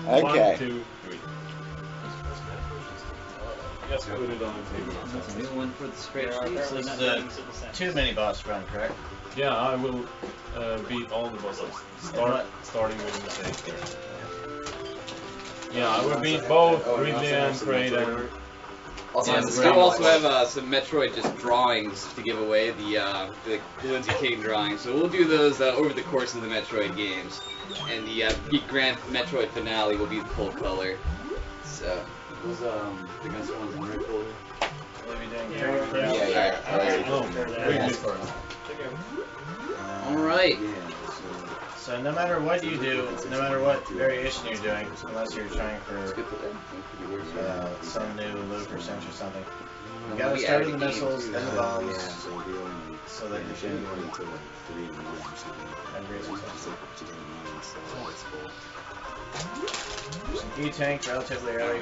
Okay. 1, 2, 3. Just put it on the table. That's a new one for the spreadsheet. There are So this is apparently a 2 mini boss run, correct? Yeah, I will beat all the bosses. Starting with the mistake there. Yeah, I will beat both Ridley and Kraid and... Also, Yeah, we very also much. have some Metroid just drawings to give away, the Lindsay King drawings. So we'll do those over the course of the Metroid games. And the big grand Metroid finale will be the full color. So, those the guns ones in the red folder. What are we doing? Yeah. Oh, Ridley Yeah. first. Alright. So no matter what you do, no matter what variation you're doing, unless you're trying for some new loop or cinch or something, you gotta start with the missiles, then the bombs, so that you can upgrade yourself. E-tank relatively early,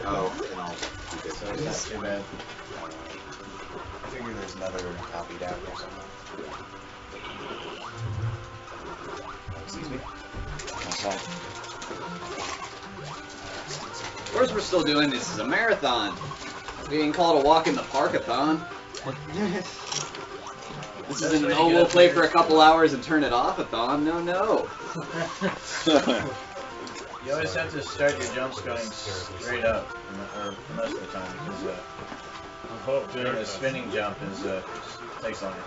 Oh, and I'll keep it. so it's not too bad. I figure there's another copy down here somewhere. Excuse me. Okay. Of course we're still doing this as a marathon. We can call it a walk in the parkathon. This isn't an we'll play for a couple hours and turn it off-a-thon. No. You always have to start your jumps going straight up, or most of the time, because doing a spinning jump is takes longer.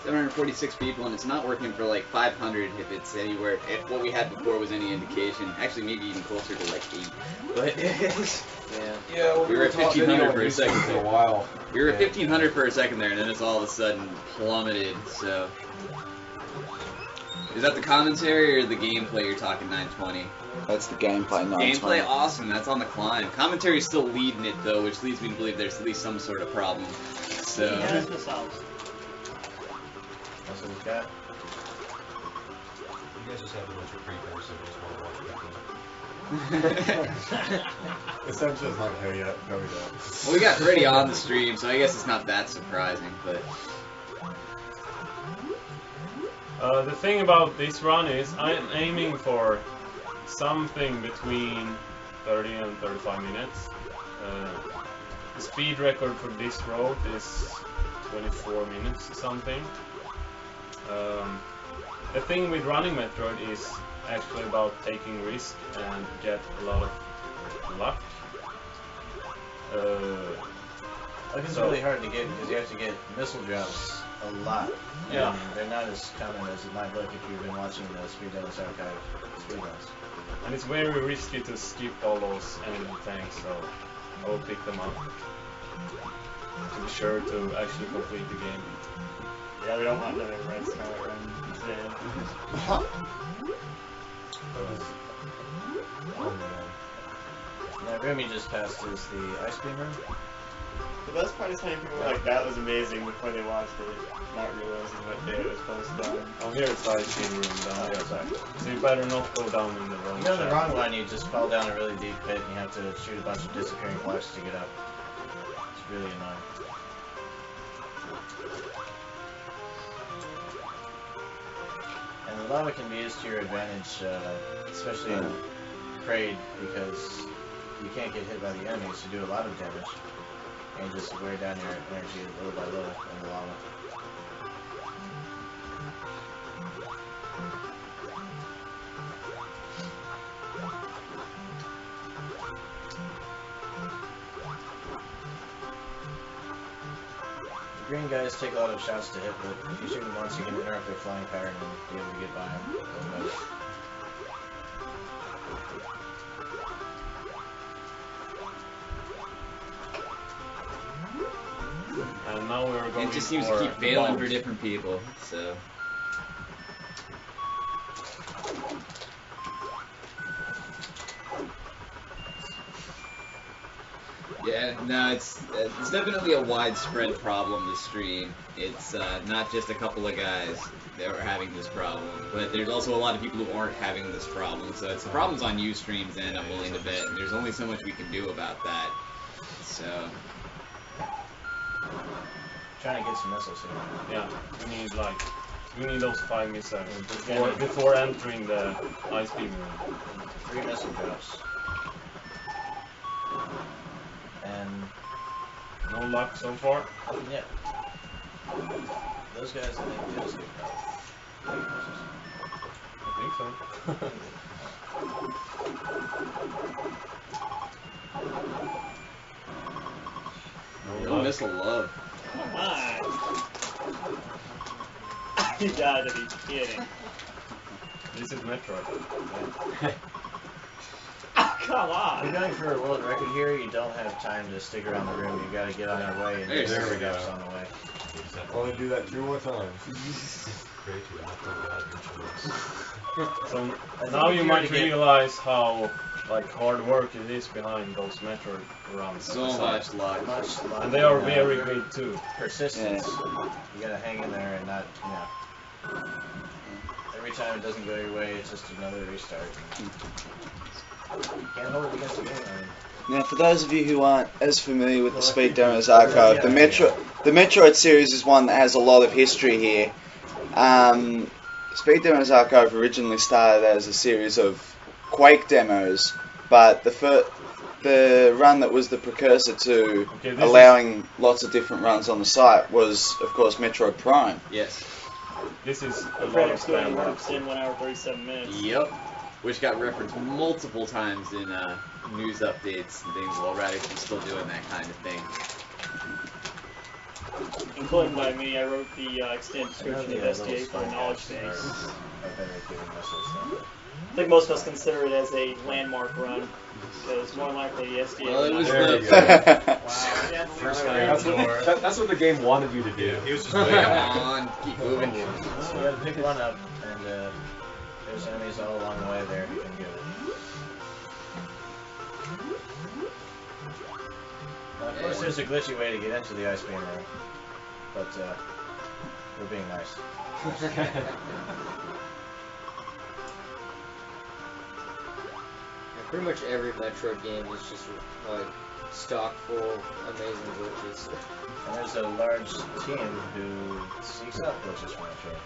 746 people, and it's not working for like 500 if it's anywhere. If what we had before was any indication, actually maybe even closer to like 8. But Yeah, well, we were at 1500 for a second for there. a while. We were at 1500 for a second there, and then it's all of a sudden plummeted. So, is that the commentary or the gameplay you're talking 920? That's the gameplay. No, Gameplay, awesome. That's on the climb. Commentary is still leading it though, which leads me to believe there's at least some sort of problem. So. That's the south. That's what we've got. You guys just have a bunch of pre-course and just want to watch people. Essentially, not here yet. No, we don't. Well, we got Freddy on the stream, so I guess it's not that surprising, but... The thing about this run is I'm aiming for something between 30 and 35 minutes. The speed record for this road is 24 minutes or something. The thing with running Metroid is actually about taking risk and get a lot of luck. Luck is really hard to get because you have to get missile drops a lot. Yeah. And they're not as common as it might look if you've been watching the Speed Dennis Archive speedruns. And it's very risky to skip all those enemy tanks, so I will pick them up to be sure to actually complete the game. Yeah, we don't want another red star run today. That room you just passed is the ice cream room. The best part is how many people were like, that was amazing before they watched it, not realizing what day it was posted on. Oh, here it's ice cream room down here. So you better not go down in the wrong You go the shaft. wrong one, you just fall down a really deep pit and you have to shoot a bunch of disappearing blocks to get up. It's really annoying. And the lava can be used to your advantage, especially in Kraid, because you can't get hit by the enemies to do a lot of damage. And just wear down your energy little by little in the lava. The green guys take a lot of shots to hit, but if you shoot them once, you can interrupt their flying pattern and be able to get by them a little better. And now we're going It just seems to for keep failing for bombs. different people, so... Yeah, no, it's definitely a widespread problem, the stream. It's not just a couple of guys that are having this problem, but there's also a lot of people who aren't having this problem, so it's the problem's on you streams, and I'm willing to bet, and there's only so much we can do about that, so... Trying to get some missiles here. Yeah, we need those 5 missiles before entering the ice beam room. 3 missile drops. And No luck so far. yeah. Those guys, I think, do escape health. I think so. No missile love. Come on. You gotta be kidding. This is Metroid. Come We're on. going for a world record here. You don't have time to stick around the room. You gotta get on your way and There get we go. steps on the way. Only do that 2 more times. So think now if you you might were to get- realize how hard work it is behind those Metroid runs. So much luck. Much luck. And they are and, very good too. persistence. You gotta hang in there and not, you know. Every time it doesn't go your way, it's just another restart. You can't hold it against the game. I mean, Now, for those of you who aren't as familiar with the Speed Demos Archive, the Metroid series is one that has a lot of history here. Speed Demos Archive originally started as a series of Quake demos, but the run that was the precursor to allowing lots of different runs on the site was, of course, Metroid Prime. Yes. This is a The lot of Frederick's doing spam works runs. in 1 hour 37 minutes. Yep. Which got referenced multiple times in news updates and things while Radix was still doing that kind of thing. Including by me, I wrote the extended description of little SDA for a spy knowledge guys base. are better at giving missiles than I think most of us consider it as a landmark run, because more likely the SDA Well, it will was not- There you the go. First That's guy what, that's what the game wanted you to do. He was just Come waiting. on, keep moving. So you gotta pick one up, and there's enemies all along the way there you can get it. Now, of course, there's a glitchy way to get into the ice beam room, but we're being nice. Yeah, pretty much every Metroid game is just like stock full of amazing glitches. And there's a large team who seeks out glitches from Metroid.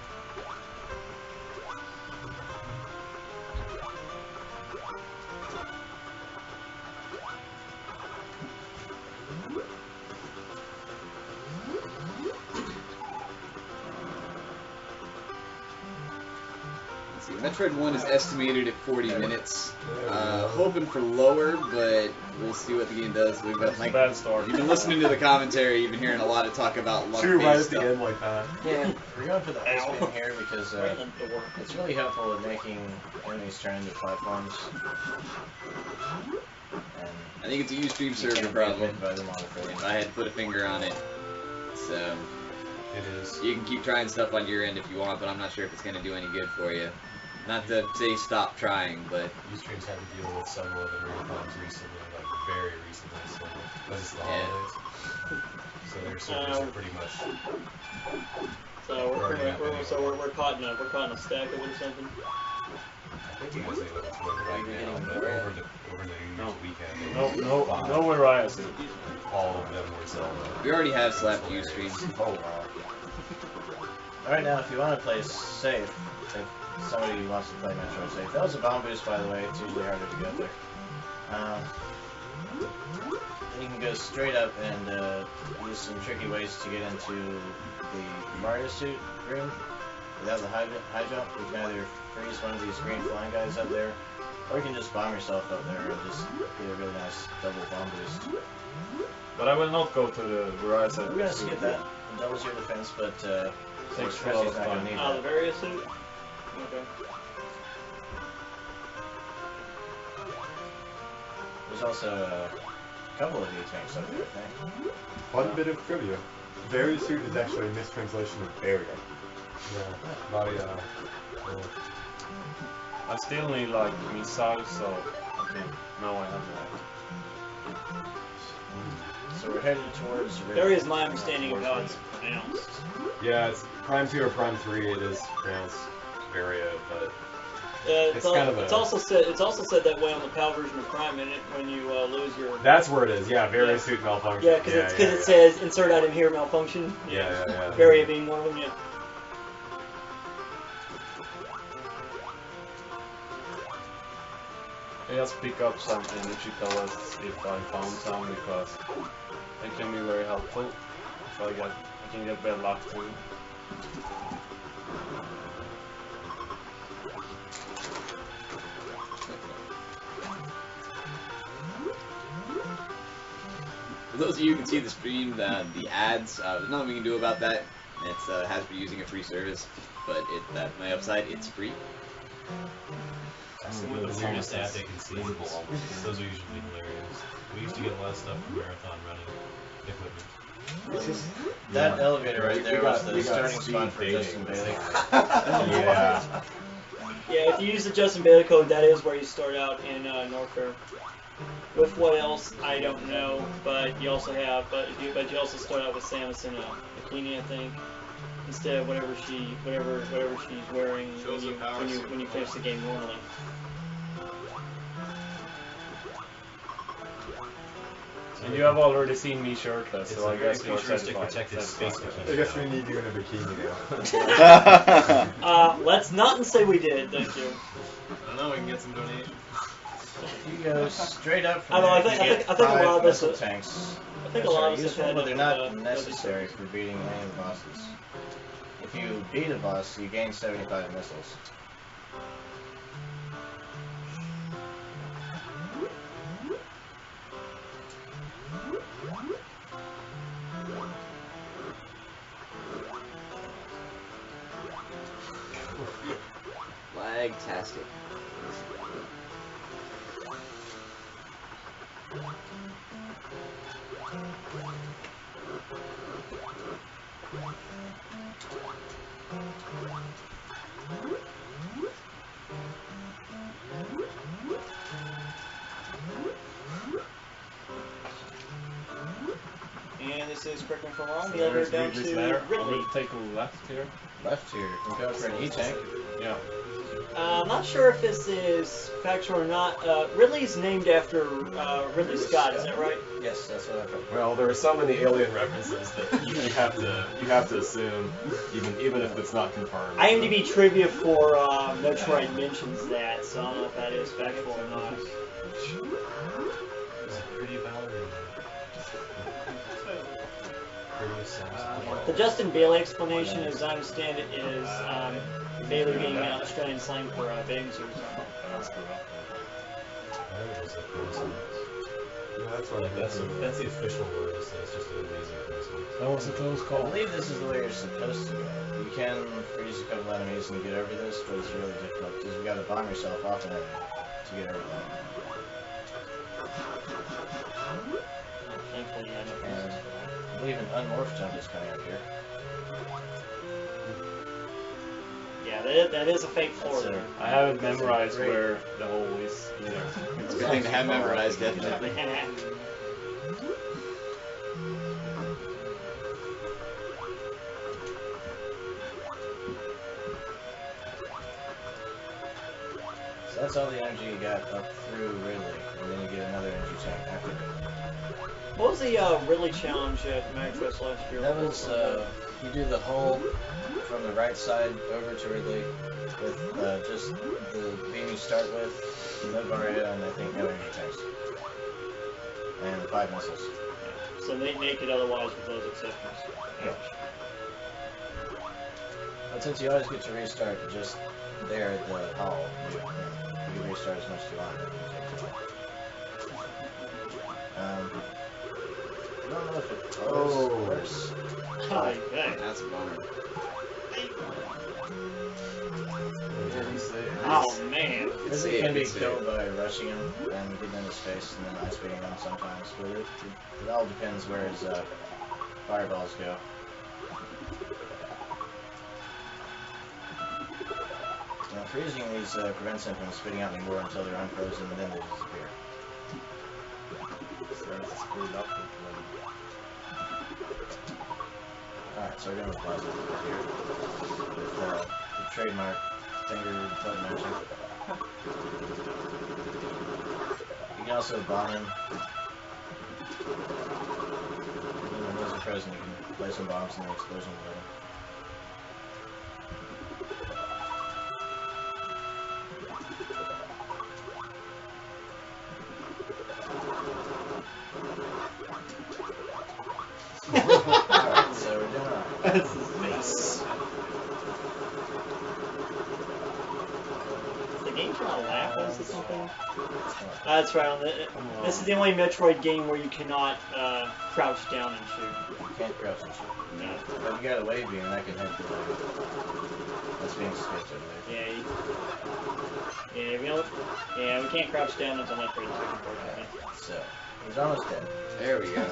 Let's see, Metroid 1 is estimated at 40 minutes. Hoping for lower, but we'll see what the game does. We've got It's a bad start. you've been listening to the commentary, you've been hearing a lot of talk about luck 2 right at based the stuff. end like that. Yeah, we're going for the ice beam here because Right in the door. it's really helpful in making enemies turn into platforms. And I think it's a Ustream you server can't be problem. hit by them all the If time. I had to put a finger on it. So, It is. you can keep trying stuff on your end if you want, but I'm not sure if it's going to do any good for you. Not to say stop trying, but Ustream's had to deal with several of the problems recently, like very recently, so because it's the Yeah. holidays. So their servers are pretty much. So we're caught in a stack of it or something. I think you guys know what's going right now, but over the New Year's weekend, No Arias. all of them were Zelda. we already have slapped Ustream. Oh wow. Alright, now if you want to play safe, if somebody wants to play Metroid safe, that was a bomb boost, by the way. It's usually harder to get there. Then you can go straight up and use some tricky ways to get into the Mario suit room without the high jump. You can either freeze one of these green flying guys up there, or you can just bomb yourself up there and just get a really nice double bomb boost. But I will not go to the Verizon. We're gonna skip that. It doubles your defense, but Takes a lot Chrissy's of not gonna time. need Oh, the that. various suit? Okay. There's also a couple of these tanks up there, I think. Fun bit of trivia. Very suit is actually a mistranslation of barrier. Yeah, not a. I still need missiles, so okay. Now I have that. So we're headed towards the There is my understanding of how it's pronounced. Yeah, it's Prime 2 or Prime 3. It is pronounced Varia, but It's kind of it's a- also said that way on the PAL version of Prime, isn't it? When you lose your That's where it is. Yeah, Yeah. various suit malfunction. yeah, because it says insert item here malfunction. Yeah. Varia being one of them. Yeah. I just pick up some energy pellets if I found some, because they can be very helpful. If I can get better luck too. For those of you who can see the stream, the ads, there's nothing we can do about that. It's Hasbro using a free service, but my upside, it's free. Some of the weirdest ads I can see. Those are usually hilarious. We used to get a lot of stuff from Marathon running equipment. That elevator right there was the we got starting speed spot for dating. Justin Bailey. Yeah. Yeah, if you use the Justin Bailey code, that is where you start out in Norfair. With what else, I don't know, but you also have, but you also start out with Samus and Bikini, I think, instead of whatever she's wearing when you finish the game normally. And you have already seen me shirtless, It's so a I very guess you're futuristic satisfied. protected space I bikini. guess we need you in a bikini now. Let's not say we did, thank you. I don't know, we can get some donations. You go straight up from I don't know, there, I you think get a lot 5 of us- missile tanks. I think a Which lot are of us useful, have but had they're not it, necessary for beating any of the bosses. If you beat a boss, you gain 75 missiles. Flagtastic. And this is, correct me if I'm wrong, the There's elevator down Ridley's to there. I Ridley. will take a left here. Left here, you can go for an E-tank. Yeah. I'm not sure if this is factual or not. Ridley's named after Ridley Scott, is that right? Yes, that's what I've heard. Well, there are so many alien references that you have to assume, even if it's not confirmed. IMDb trivia for Metroid mentions that, so I don't know if that is factual or not. It's a pretty ballerina. Pretty satisfying. The Justin Bailey explanation, as I understand it, is Bailey being Australian slang for bathing suit. Yeah, that's what Like that's the official word. So it's just an amazing coincidence. That was a close I call. believe this is the way you're supposed to go. You can freeze a couple enemies and get over this, but it's really difficult because you gotta bomb yourself off an enemy to get over that. Thankfully, I don't And I believe an unmorph jump is coming up here. Yeah, that is a fake floor That's there. I haven't memorized where the hole is either. It's a good thing to have memorized, definitely. So that's all the energy you got up through Ridley, and then you get another energy tank after Ridley. What was the Ridley challenge at MagFest last year? That was, you do the whole from the right side over to Ridley with just the beam you start with, no Varia, and I think no energy tanks. And 5 missiles. So they naked otherwise with those exceptions. But since you always get to restart just there at the hall, you can restart as much as you want. It doesn't take too long. I don't know if it always works. Okay. That's a bummer. Oh man. This can be killed by rushing him and getting in his face and then ice beating him sometimes, but it all depends where his fireballs go. Now, freezing these prevents him from spitting out any more until they're unfrozen and then they disappear. Alright, so we're going to pause it here with the trademark finger button action. You can also bomb him. When the wheels are frozen, you can play some bombs in the explosion level. Alright, so we're doing alright. That's his face. Is the game trying to laugh at us or something? That's right. This is the only Metroid game where you cannot crouch down and shoot. You can't crouch and shoot. No. But you got a wave beam, that can hit the wave. That's being sketched over there. Yeah, we can't crouch down until Metroid 2, unfortunately. So, he's almost dead. There we go.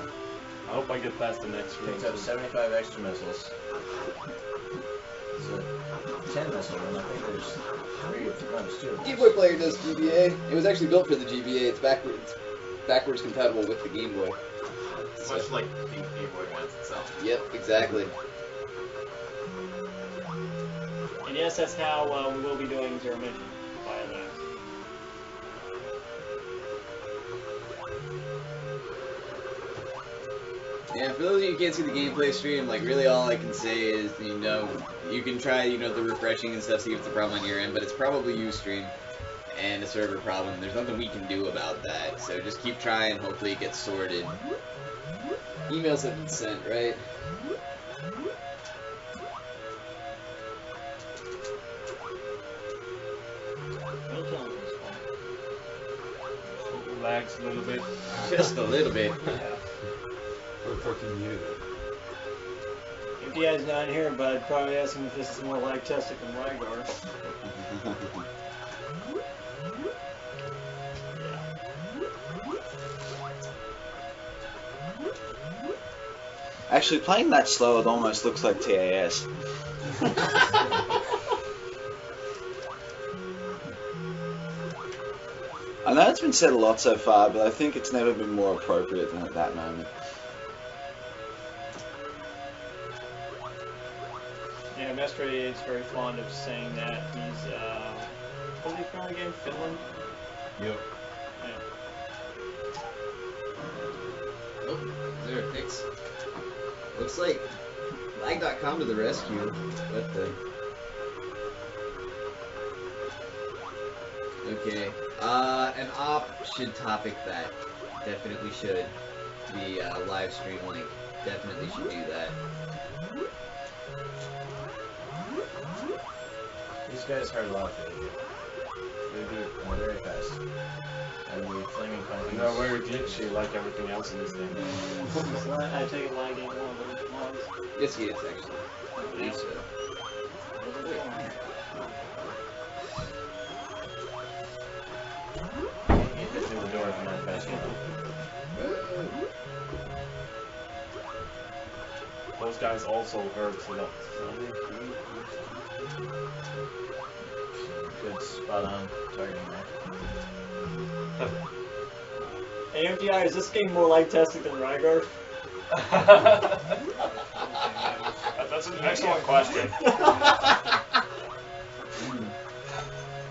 I hope I get past the next room. Picked up 75 extra missiles. It's a 10 missile room. I think there's 3 of them. No, there's 2 of them. Game Boy player does GBA. It was actually built for the GBA. It's backwards compatible with the Game Boy. So. Much like the Game Boy Advance itself. Yep, exactly. And yes, that's how we will be doing Zero Mission via that. Yeah, for those of you who can't see the gameplay stream, like, really all I can say is, you know, you can try, you know, the refreshing and stuff, see if it's a problem on your end, but it's probably Ustream and a server problem. There's nothing we can do about that, so just keep trying, hopefully it gets sorted. Emails have been sent, right? Lags a little bit. Just a little bit. Or 14 years. If DI's not here, but I'd probably ask him if this is more lag-tested than Rygar. Actually, playing that slow, it almost looks like TAS. I know it's been said a lot so far, but I think it's never been more appropriate than at that moment. Yeah, Metroid is very fond of saying that. He's, what's he from again? Finland? Yep. Yeah. Oh, is there a fix? Looks like lag.com to the rescue. What the? Okay. An op should topic that. Definitely should. The live stream link. Definitely should do that. These guys hurt a lot of you. They do it very fast. And the flaming pumpkins. No, very glitchy like everything else in this game. I take it lagging one of those ones. Yes, he is actually. I believe so. You hit through the door if you're not fast enough. Those guys also hurt a lot. Good spot on targeting there. Hey, MTI, is this game more lag-tested than Rygar? That's an excellent question.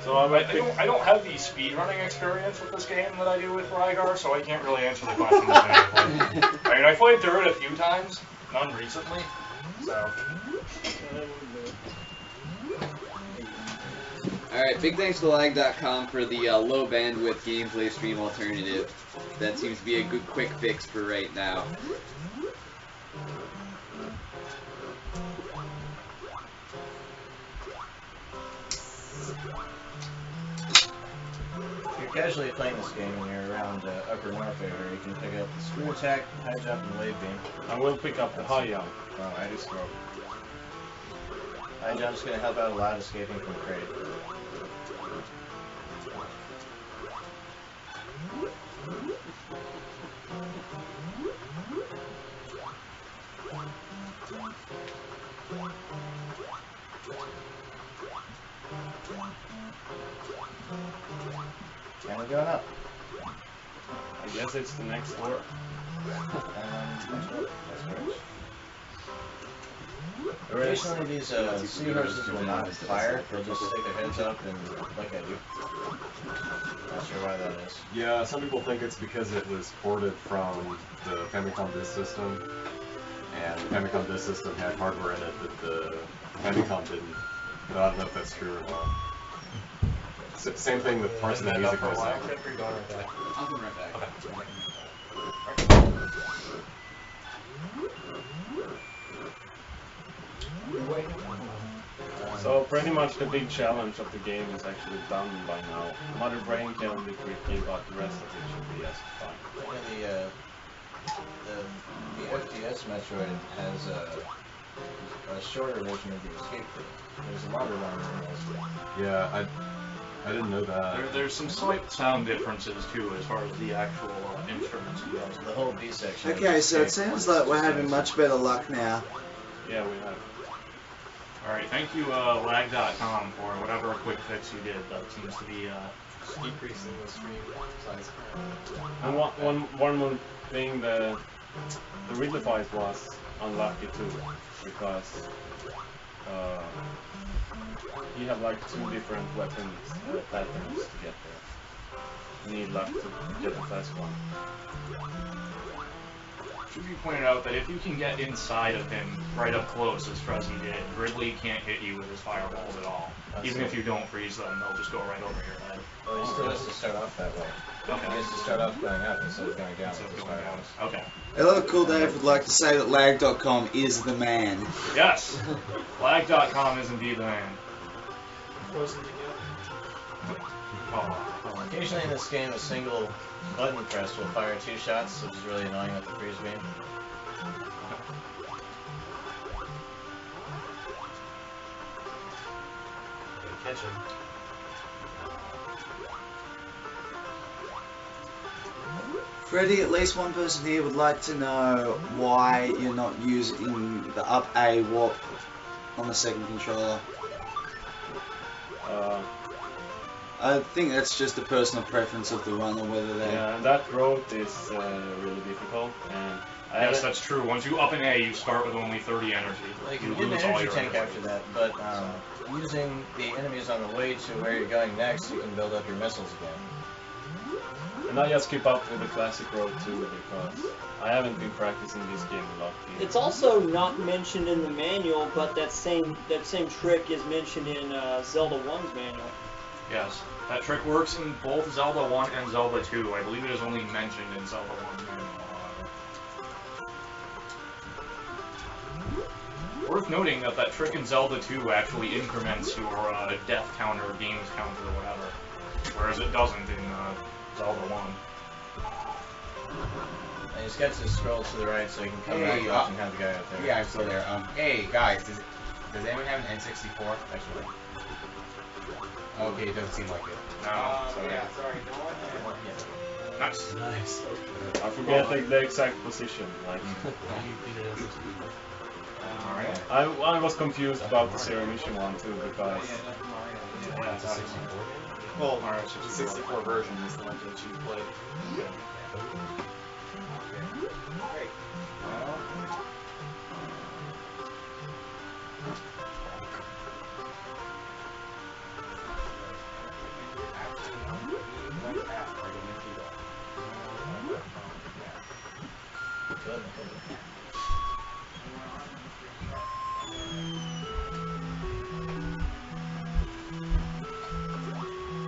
So I don't have the speedrunning experience with this game that I do with Rygar, so I can't really answer the question definitively. I mean, I played through it a few times, none recently, so. Alright, big thanks to lag.com for the low bandwidth gameplay stream alternative. That seems to be a good quick fix for right now. If you're casually playing this game and you're around Upper North area, you can pick up the screw attack, high jump, and wave beam. I will pick up the high jump. Oh, I just scroll. High jump's gonna help out a lot escaping from crate. And we're going up. I guess it's the next door. That's correct. Occasionally these seahorses will not fire, they'll just stick their heads up and look at you. Not sure why that is. Yeah, some people think it's because it was ported from the Famicom Disk System, and the Famicom Disk System had hardware in it that the Famicom didn't. But I don't know if that's true or not. Same thing with parts of the music for a while. myself. You're going right back. I'll come right back. So pretty much the big challenge of the game is actually done by now. Mother Brain can be tricky, but the rest of it should be just fine. Yeah, the FDS Metroid has a shorter version of the escape route. There's a longer one in this. Yeah, I didn't know that. There's some slight sound differences too, as far as the actual instruments go. The whole B section. Okay, so it sounds like we're having much better luck now. Yeah, we have. Alright, thank you lag.com for whatever quick fix you did. That seems to be Decreasing the stream size. And one more thing, the Ridley fight was unlucky too, because you have like 2 different weapons patterns to get there. You need luck to get the first one. should be pointed out that if you can get inside of him right up close, as Fuzzy did, Ridley can't hit you with his fireballs at all. Even if you don't freeze them, they'll just go right over your head. Well, he still has to start off that way. Okay. He has to start off going up instead of going down. Instead of with his going down. fireballs. Okay. Hello, Cool Dave would like to say that lag.com is the man. Yes! Lag.com is indeed the man. Occasionally in this game, a single button press will fire 2 shots, which is really annoying with the freeze beam. Catch him. Freddy, at least one person here would like to know why you're not using the up A warp on the second controller. I think that's just a personal preference of the runner, whether they... Yeah, and that road is really difficult, and Yes, that's true. Once you up an A, you start with only 30 energy. Like, you You get an lose all energy your tank energy. after that, but using the enemies on the way to where you're going next, you can build up your missiles again. And I just keep up with the classic road too, because I haven't been practicing this game a lot either. It's also not mentioned in the manual, but that same trick is mentioned in Zelda 1's manual. Yes. That trick works in both Zelda 1 and Zelda 2. I believe it is only mentioned in Zelda 1's manual, however. Worth noting that that trick in Zelda 2 actually increments your death counter, games counter, or whatever, whereas it doesn't in Zelda 1. And you just got to scroll to the right so you can come back up and have the guy up there. Yeah, I'm still there. Hey guys, does anyone have an N64? Actually. Okay, it doesn't seem like it. No, sorry. Yeah, sorry, no one. Nice. Nice. I forget the exact position. Like, Alright. I was confused about the Zero Mission one too, because Yeah, it's a 64. Well, the 64 version is the one that you played.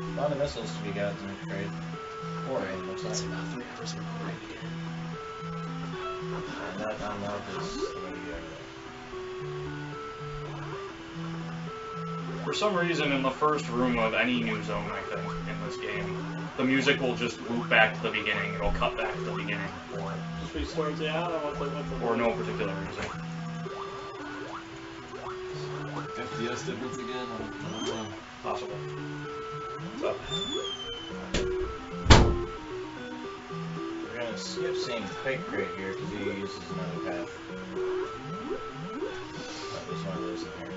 A lot of missiles to be got in the trade. 4 it looks like. It's about 3 hours in the rain again. And that unlock is the way to go. For some reason, in the first room of any new zone, I think, in this game, the music will just loop back to the beginning. It'll cut back to the beginning, Just restarts it out, or what's the for no particular reason. FPS difference again? I don't know. Possible. We're gonna skip seeing Quake Crate here because he uses another path. Oh, there's one of those in here.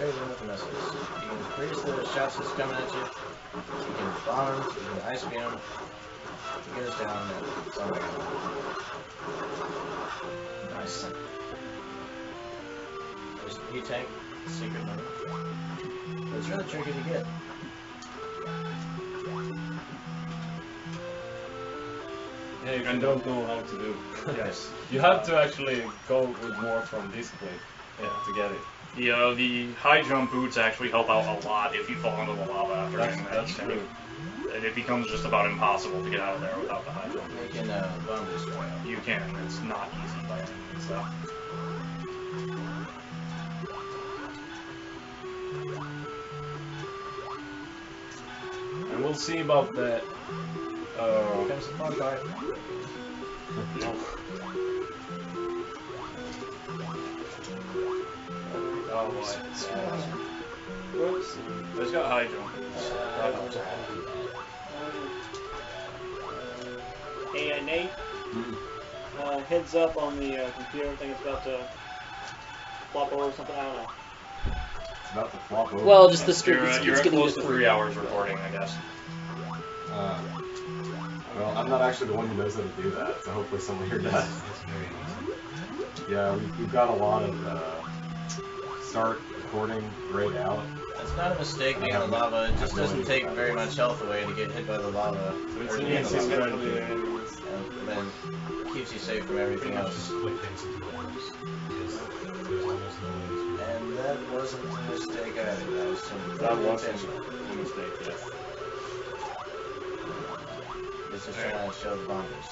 spray them with the missiles. You can freeze the shots that's coming at you. You can bomb them. You can ice beam them. Get us down and somewhere. Nice. There's the E-Tank, secret mode. But it's really tricky to get. Yeah, if you don't know how to do. Yes. You have to actually go with more from this clip to get it. The high jump boots actually help out a lot if you fall into the lava after getting that. That's true. And it becomes just about impossible to get out of there without the high jump You boots. can bomb destroy them. You can. It's not easy by any means, though. And we'll see about that. Comes the fun part. No. Oh boy. Whoops. But it's got high jump. Hey, Nate. Heads up on the computer. I think it's about to flop over or something. I don't know. It's about to flop over. Well, just the stream. You're at close to 3 hours recording, I guess. Well, I'm not actually the one who knows how to do that, so hopefully someone here does. It's very easy. Yeah, we've got a lot of start recording grayed out. It's not a mistake being in the lava. It just doesn't take very much health away to get hit by the lava. It's Or an in the easy lava. strategy. And then keeps you safe from everything else. Just quick things into worms. Because there's almost no way to. And that wasn't a mistake either. That was some That good was intention. a mistake, yes. It's just trying to show the bombers.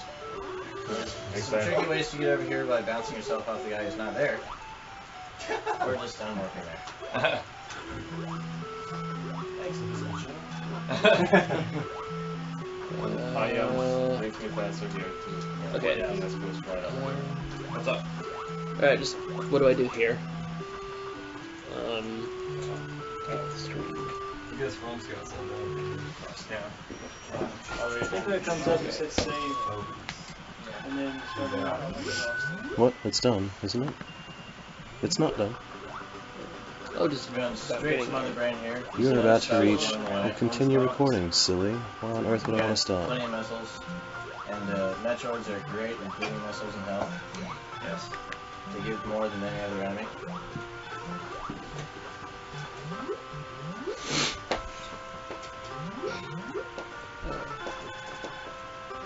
Some Exactly. tricky ways to get over here by bouncing yourself off the guy who's not there. Or just unworking there. Thanks, I makes me faster here too. Okay. Yeah, let's go straight up. What's up? Alright, just what do I do here? Stream. I guess Rome's got some. Yeah. I think when it comes up, it says save. And then start it out. What? It's done, isn't it? It's not done. Oh, just We're going straight from the brain here. You are about to reach and continue recording, silly. Why on earth would I want to stop? Plenty of missiles. And Metroids are great at including missiles and health. Yes. They give more than any other enemy.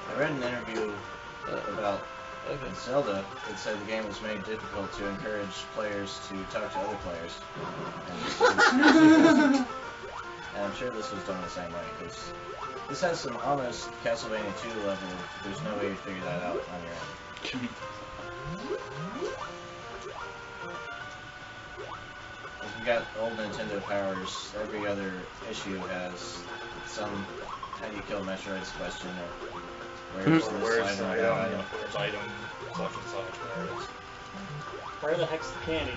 I read an interview about Zelda that said the game was made difficult to encourage players to talk to other players. And I'm sure this was done the same way, because this has some almost Castlevania 2 level. There's no way you'd figure that out on your own. If you got old Nintendo powers, every other issue has some how do you kill Metroid's question, or where's this Where's item or item? that item. Where's item? Such and such. Where it is. Where the heck's the candy?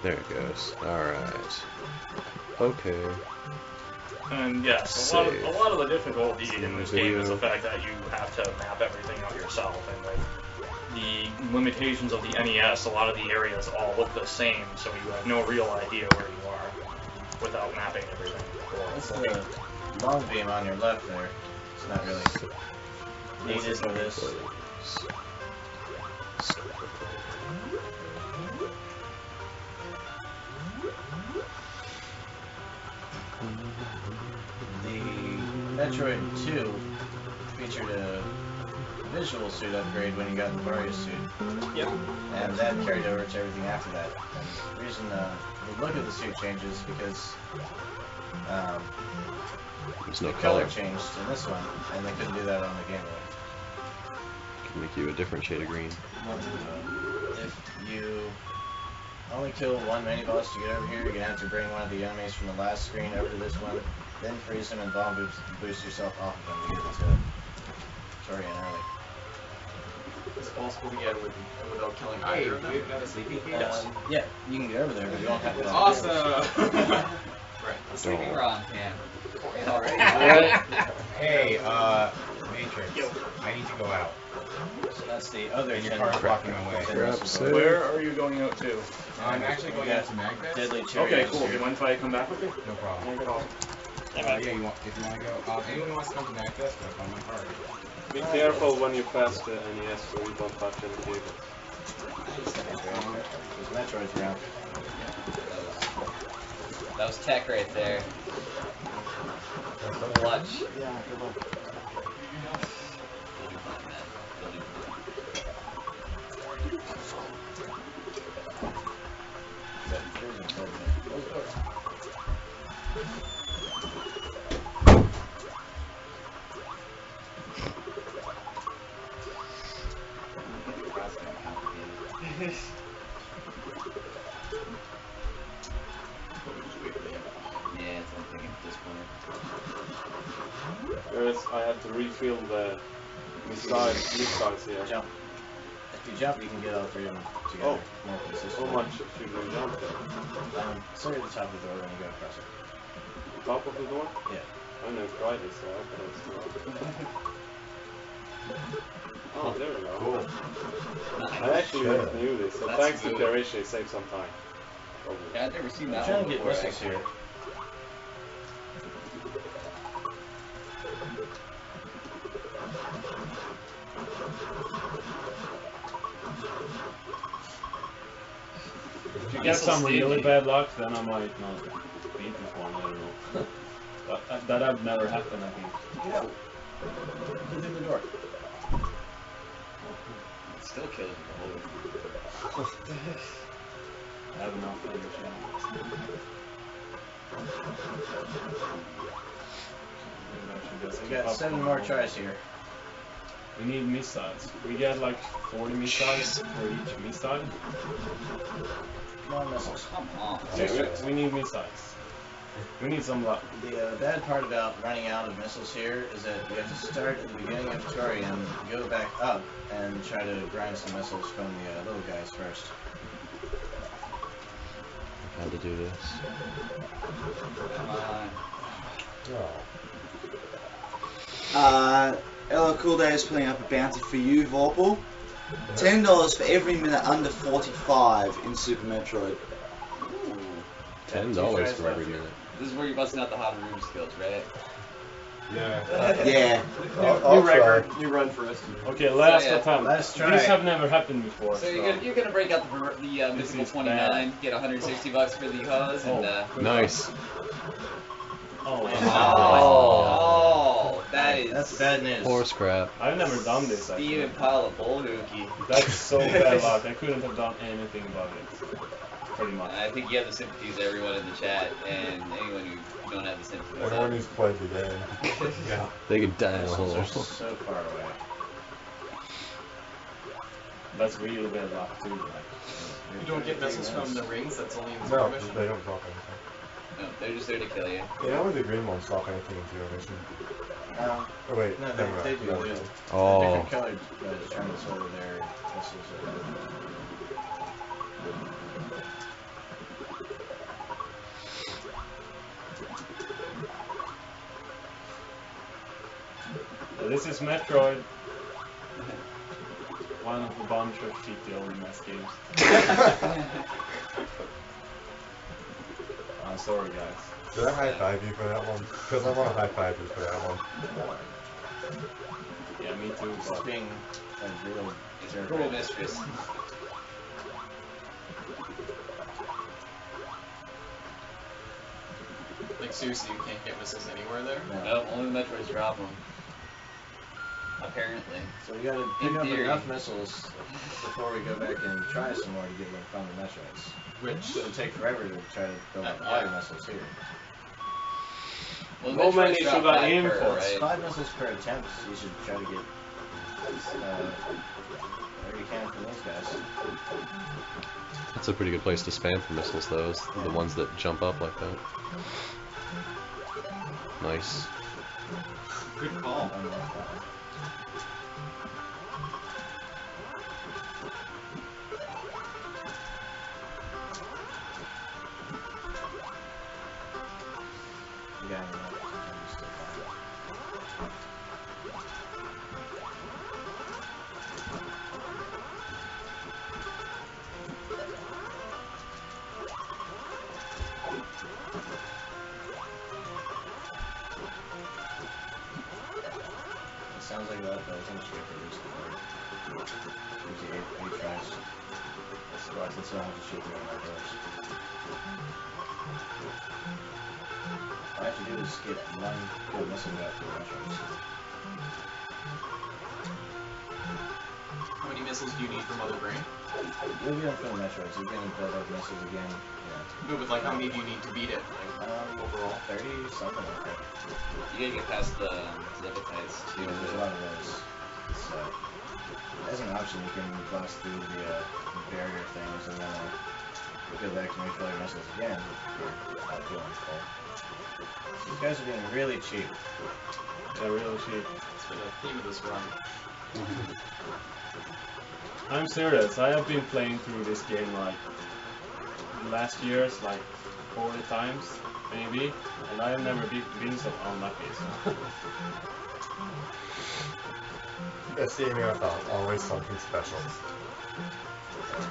There it goes. Alright. Okay. And yes, a lot of the difficulty in this game is the fact that you have to map everything out yourself, and with the limitations of the NES, a lot of the areas all look the same, so you have no real idea where you are without mapping everything. That's the long beam on your left there. It's not really needed for this. The Metroid 2 featured a visual suit upgrade when you got the Mario suit. Yep. And that carried over to everything after that. And the reason the look of the suit changes because There's no the color color. changed in this one, and they couldn't do that on the Game Boy. Can make you a different shade of green. If you only kill one mini boss to get over here, you're gonna have to bring one of the enemies from the last screen over to this one, then freeze him and bomb boost yourself off of him to get into it. Sorry, and early. It's possible to get it without killing either of them. We've got a sleeping cage. Yeah, you can get over there, but you won't have to. Awesome. Right, the sleeping Ron can. Alright. Hey, Matrix, Yo. I need to go out. So that's the other And your 10 car's blocking my way. 10 Crap, missiles sick. away. Where are you going out to? I'm actually going out to Magnet. Deadly Cheerios Okay, cool. Do here. you mind if I come back with you? No problem. Okay, awesome. Yeah, if you want to go. Anyone who wants to come to Magnet, go find my car. Be careful when you pass the NES so you don't touch any cables. There's Metroids around. That was tech right there. Clutch. Yeah, good luck. Yeah, it's I'm thinking at this point. Whereas I have to refill the missiles here. Jump. If you jump, you can get all three of them together Oh. more How consistently. much should we jump there? Start at the top of the door when you go across it. Top of the door? Yeah. I never tried this, so I can't. Oh, there we go. Cool. I actually Shit. knew this, so That's thanks to good. Karishi, it saved some time. Probably. Yeah, I've never seen I'm that trying one to get before. missiles here. If you get some really bad luck, then I might not beat this one, I don't know. But that have never happened, I think. Yeah. Get through the door. It still kills you. I have enough energy. Maybe I should just We keep got up 7 on more all. tries here. We need missiles. We get like 40 missiles for each missile. Come on, missiles. Come on. Okay, we need missiles. We need some luck. The bad part about running out of missiles here is that you have to start at the beginning of the tutorial and go back up and try to grind some missiles from the little guys first. I've had to do this. Come on. Oh. Ella Cool Day is putting up a bounty for you, Warple. $10 for every minute under 45 in Super Metroid. Ooh. $10 for every minute. This is where you're busting out the hot room skills, right? Yeah. Yeah. I'll try. New run for us. Okay, last So, yeah, attempt. let's try These it. have never happened before. So you're gonna break out the This mythical is 29, bad. get $160 for the hose, and Nice. Oh, oh, that is That's bad news. Poor scrap. I've never done this Steven actually. pile of bull hookie. That's so bad luck. I couldn't have done anything about it. Pretty much. I think you have the sympathies of everyone in the chat, and anyone who don't have the sympathies. Everyone who's played the game. Yeah. They could die in a Missiles hole. are so far away. That's really bad luck too. Like, You don't get missiles from the rings, that's only in No, zero mission. they don't drop anything. No, they're just there to kill you. Yeah, only the green ones drop anything in Zero Mission. No, Oh wait, no, never mind. they do. No, There's Oh. different colored determines whether their missiles are. this is Metroid. One of a bunch of shitty old NES games. I'm sorry guys. Did I high five you for that one? Because I want to high five you for that one. Yeah, me too. It's But being a real It's a jerk. cruel mistress. Like seriously, you can't get missiles anywhere there? No, only the Metroids drop them. Apparently. So we gotta pick In up theory. enough missiles before we go back and try some more to get them from the Metroids. Which, It'll take forever to try to build up all the missiles here. Well, the How Metroids many drop should I 5 aim per, for? right? 5 missiles per attempt, so you should try to get whatever you can from these guys. That's a pretty good place to spam for missiles, though, is the ones that jump up like that. Nice. good call. I don't know if that one. You got any more? Sometimes you still find it. sounds like that, but I think it should get produced before. Usually 8 tries. That's why it's so hard to shoot through my doors. All I have to do is get one good missile drop through mushrooms. How many missiles do you need from Mother Brain? You'll get them from the Metroids. You're going to build up missiles again. Yeah. No, but like how many do you need to beat it? Like, overall? 30, something like that. You gotta get past the Zepatites too. Yeah, there's a lot of those. So, as an option, you can blast through the barrier things and then go back to refill your missiles again. Not feeling full. These guys are being really cheap. Yeah, really cheap. It's been a theme of this run. I'm serious. I have been playing through this game like last year's like 40 times maybe, and I have never been so unlucky. So. That's the marathon, always something special.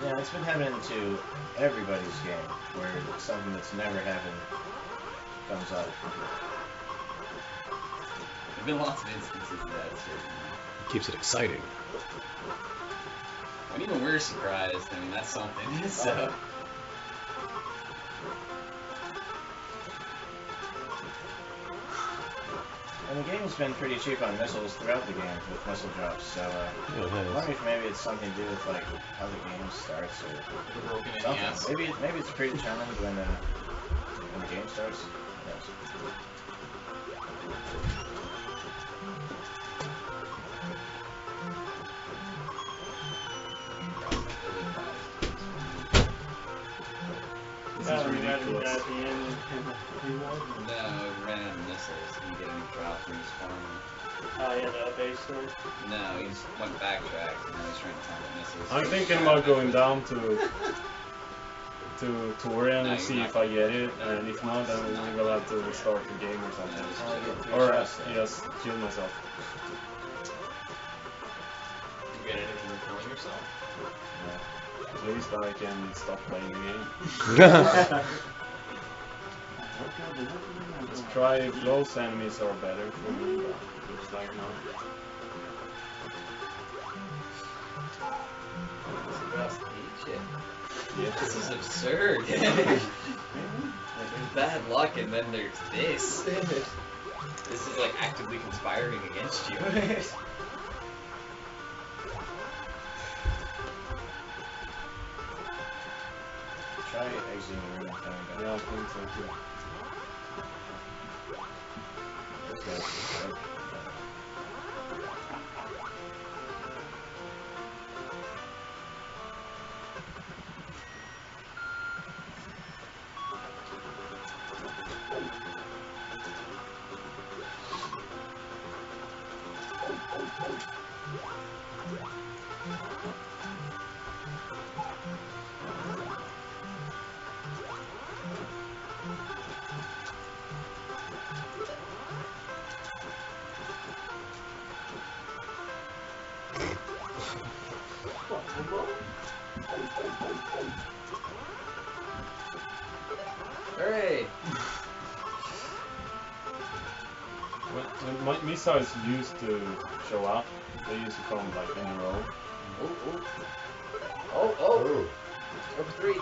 Yeah, it's been happening to everybody's game, where something that's never happened comes up. There've been lots of instances of that, certainly. Keeps it exciting. And even we're surprised. I mean, that's something. So. And the game's been pretty cheap on missiles throughout the game with missile drops, so I wonder if maybe it's something to do with like how the game starts or The broken something. NES. Maybe it's predetermined when the game starts. Yes. This is ridiculous. At the end, No, we ran out of missiles. He didn't get any drops from his farm. yeah, the base store. No, he just went backtracked and now he's trying to find the missiles. I'm thinking about going down to Torian No, and see you're if not. I get it, and if not, then we will have to restart the game or something. Or just kill myself. You get anything from killing yourself? At least I can stop playing the game. Let's try if close enemies are better for me, but looks like no. Yeah. This is absurd. Like, there's bad luck and then there's this. This is like actively conspiring against you. Try exiting the room and coming back. Yeah, I think so too. Okay. Hooray! When my missiles used to show up, they used to come like in a row. Oh! Over 3.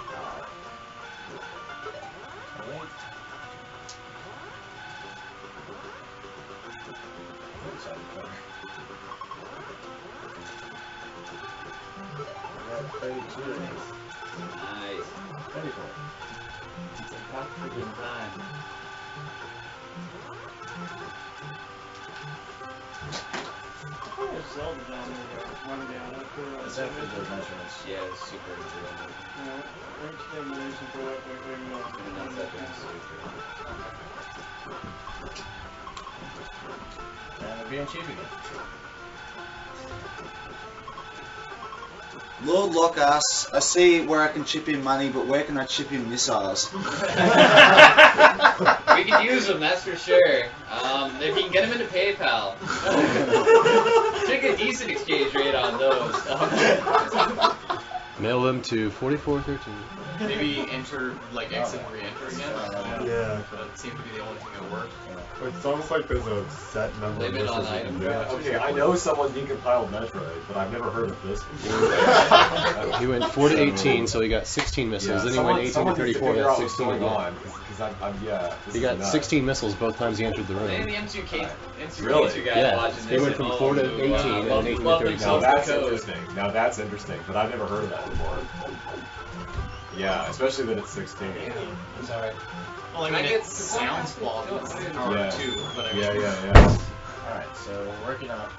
Inside the corner. I got 32. Nice. 34. It's about freaking time. There's Zelda down there, running down up there. Is that for the measurements? Yeah, it's super enjoyable. No, where'd you take munition for that? Where you going? And that's that being super. And we're being cheap again. Lord Lockass, I see where I can chip in money, but where can I chip in missiles? We can use them, that's for sure. If you can get them into PayPal. Take a decent exchange rate on those. Mail them to 4413. Maybe enter, like exit and re-enter again. Yeah. That seemed to be the only thing that worked. It's almost like there's a set number of Limit on missiles you can items. do. Yeah, Okay, I know someone decompiled Metroid, but I've never heard of this before. He went 4 to 18, so he got 16 missiles. Then he went 18 to 34, got 16 again. He got 16 missiles both times he entered the room. And the M2K, Really? M2K guy Yeah, watching he this went and from 4 to all 18 and then 18 to 34. Now that's interesting. Now that's interesting, but I've never heard of that before. Yeah, especially that it's 16. It's alright. Well, I mean, it sounds plausible. Yeah. Too, but I mean, Yeah. Alright, so we're working up.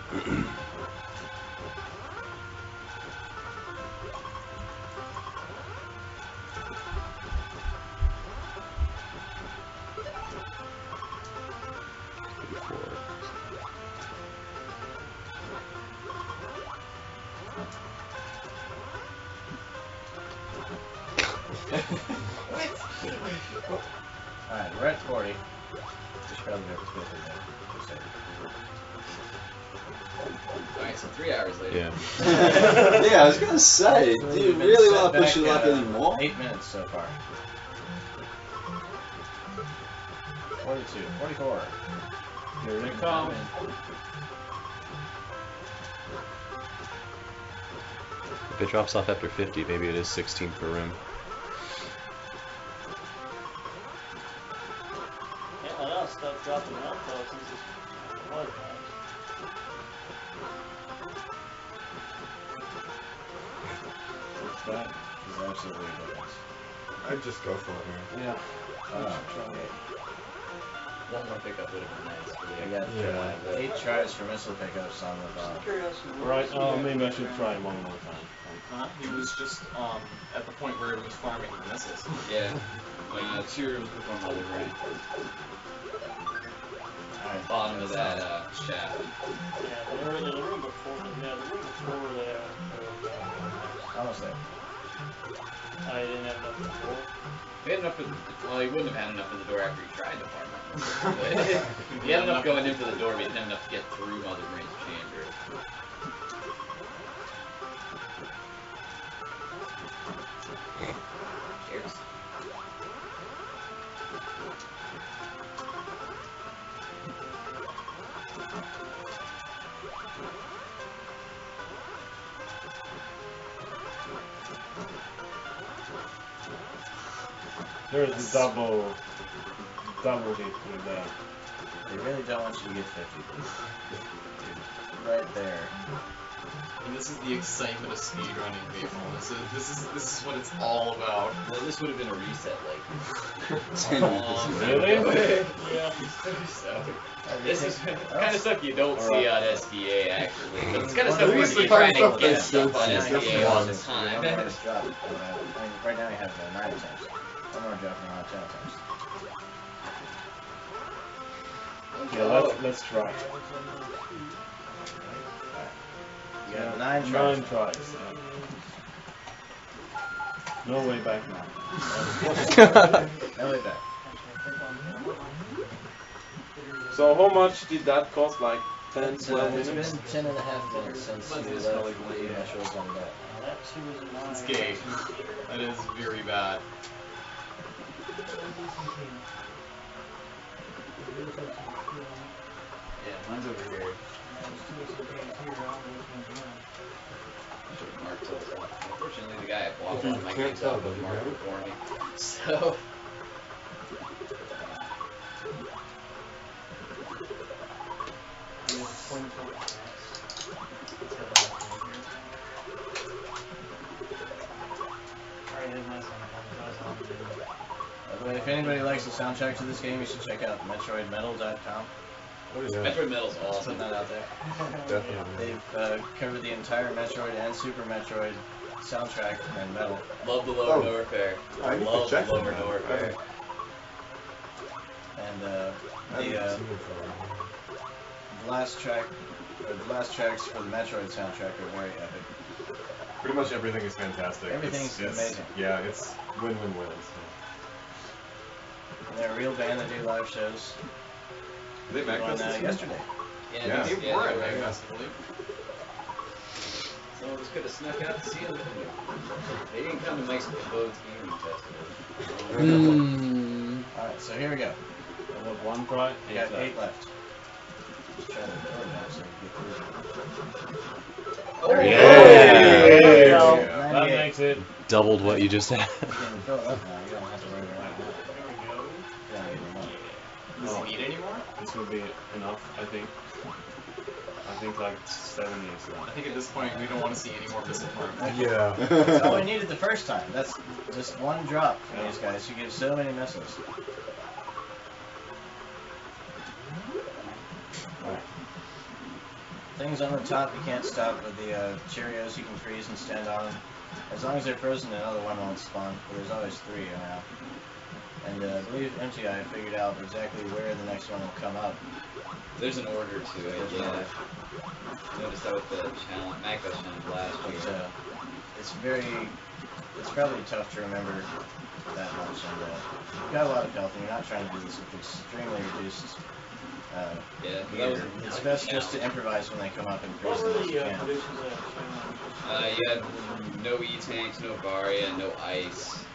Alright, we're at 40. Just probably never split it there. Alright, so 3 hours later. Yeah. Yeah, I was gonna say, do you really want to push your luck anymore? 8 minutes so far. 42, 44. Here they come. If it drops off after 50, maybe it is 16 per room. Can't let us stop dropping out though since it's water pipes. What's that? Is absolutely ridiculous. I'd just go for it, man. Yeah. One more pickup would have been nice. I got 8 tries for missile pickups on the bomb. Right, maybe I should try one more time. he was just at the point where he was farming the missiles. Yeah. 2 rooms before Mother Brain. Alright, Bottom of that shaft. Yeah, the room before that. Almost there. I didn't have enough before. He had enough well, he wouldn't have had enough at the door after he tried to farm it. He had enough going in for the door, but he didn't have enough to get through Mother Brain's chamber. Cheers. There's a double hit with that. They really don't want you to get 50. Right there. And this is the excitement of speedrunning, people. This is what it's all about. Well, this would have been a reset, like. Really? Yeah. So, this is kind of stuff you don't see on SDA, actually. But it's kind of Well, stuff this you is see the kind trying of to stuff get that stuff on suits SDA your all the performance. time. One more just drop. Right now we have 9 attempts. One more drop and 10 attempts. Yeah, let's try. You got 9 tries. 9 tries. Yeah. No way back now. No way back. So how much did that cost? Like 10, 12 It's minutes? been 10.5 minutes since you left the Metroid on that. It's gay. That is very bad. Yeah, mine's over here. Unfortunately, the guy at Waffle might get up with Mark before me. So. By the way, if anybody likes the soundtrack to this game, you should check out MetroidMetal.com. What is Metroid Metal's awesome. Putting that out there. Definitely. They've covered the entire Metroid and Super Metroid soundtrack and metal. Love the Lower Door Fair. I need to Love check the Lower them Door out. Fair. And I haven't the seen it for a while. last tracks for the Metroid soundtrack are very epic. Pretty much everything is fantastic. Everything's amazing. Yeah, it's win-win-win. And they're a real band that do live shows. Are they back on this season? yesterday. Yeah, Yeah. they They were at were. Magfest, I believe. So Some of us could have snuck out to see them. They didn't come to Mike's Boat's Gaming Festival. Alright, so here we go. What, one try? We got 8 left. Just try to record now so we get through. There we go. There we go. There we go. That 98. makes it. Doubled what you just had. You can fill it up now. You don't have to worry about that. Does he need any more? This will be enough, I think. I think like 7 years I long. think at this point we don't want to see any more missile parts. Yeah. That's all we needed the first time. That's just one drop from these guys. You give so many missiles. Alright. Things on the top you can't stop with the Cheerios. You can freeze and stand on them. As long as they're frozen, another one won't spawn. But there's always 3 around. And I believe MTI figured out exactly where the next one will come up. There's an order to it, yeah. I noticed that with the challenge, Macro challenge last But year. it's probably tough to remember that much. And you've got a lot of health, and you're not trying to do this with extremely reduced Yeah, that gear. was It's best just to improvise when they come up and freeze What were them as you the can. predictions of You had no E-tanks, no Varia, no ice.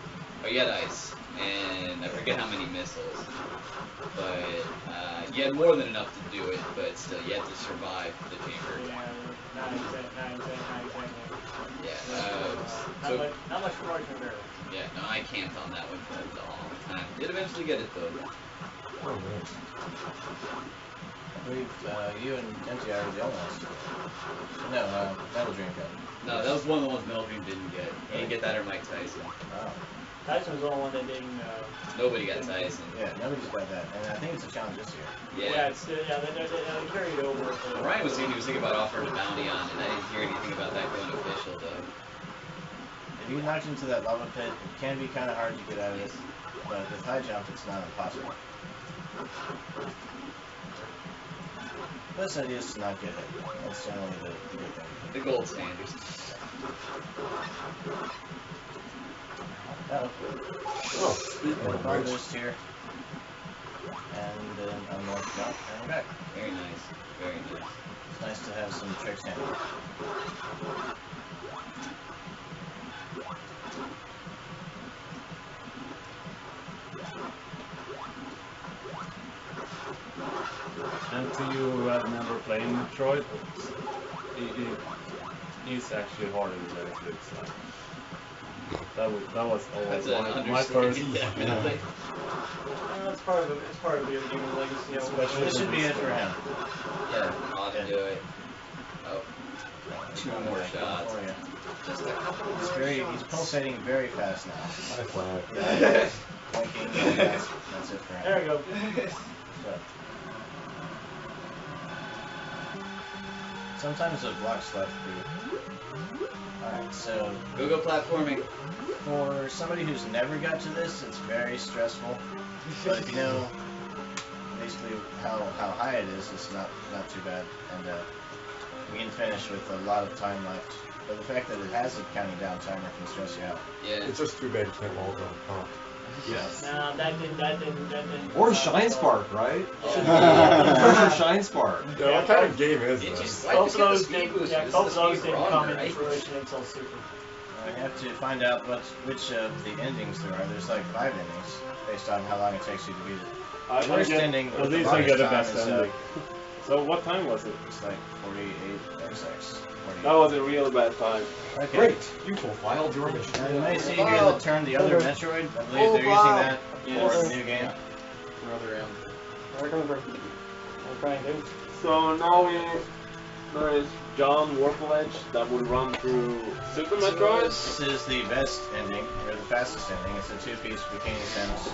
Oh, you had ice. And I forget how many missiles. But you had more than enough to do it, but still, you had to survive the chamber. Yeah, 9, 10, 9, 10, 9, 10. Yeah, Not much margin of error. yeah, no, I camped on that one for a long time. Did eventually get it, though. Oh, man. I believe you and MTI were the only ones. No, Metal Dream got it. No, that was one of the ones Melvin didn't get. He didn't get that or Mike Tyson. Oh. Tyson was the only one that didn't. Nobody got Tyson. Yeah, nobody's got that. And I think it's a challenge this year. Yeah. They carried over. Ryan was saying he was thinking about offering a bounty on it, and I didn't hear anything about that going official, though. If you get knocked into that lava pit, it can be kind of hard to get out of it. But with high jump, it's not impossible. Best idea is to not get hit. That's generally the good thing. The gold standard. Oh. Oh, speaking Got a of bomb which. boost here. And then I'm more jump, and we're back. Very nice. Very nice. It's nice to have some tricks handled. And to you who have never played Metroid, it's actually harder than it looks like. That was always my first. Definitely. That's part of it. It's part of video game legacy. This should be it for him. I'll have to do it. Oh. 2 more shots. For you. Just a couple He's pulsating very fast now. High five. Blinking, and that's it for him. There we go. So. Sometimes it blocks left too. Alright, so Go platforming. for somebody who's never got to this, it's very stressful. But if you know basically how high it is, it's not too bad. And we can finish with a lot of time left. But the fact that it has a counting down timer can stress you out. Yeah. It's just too bad you can't wall jump, huh? Yes. Nah, that didn't. Or Shine Spark, right? Yeah. Or Shine Spark. Yeah, Yeah, what kind of game is Did you this? swipe Both to of get the those speed didn't. boost? Yeah, This both is of a those speed didn't run, come into right? fruition until Super. I have to find out which of the endings there are. There's like 5 endings based on how long it takes you to beat it. The first ending At with the least I longest get the time best is ending. So what time was it? it's like 48, 36, 48. That was a real bad time. Okay. Great! You fulfilled your mission. Now, you may see here the term the other Metroid. I believe they're using that for the new game. So now there is John Warpless that will run through Super Metroid. This is the best ending, or the fastest ending. It's a 2-piece bikini Sims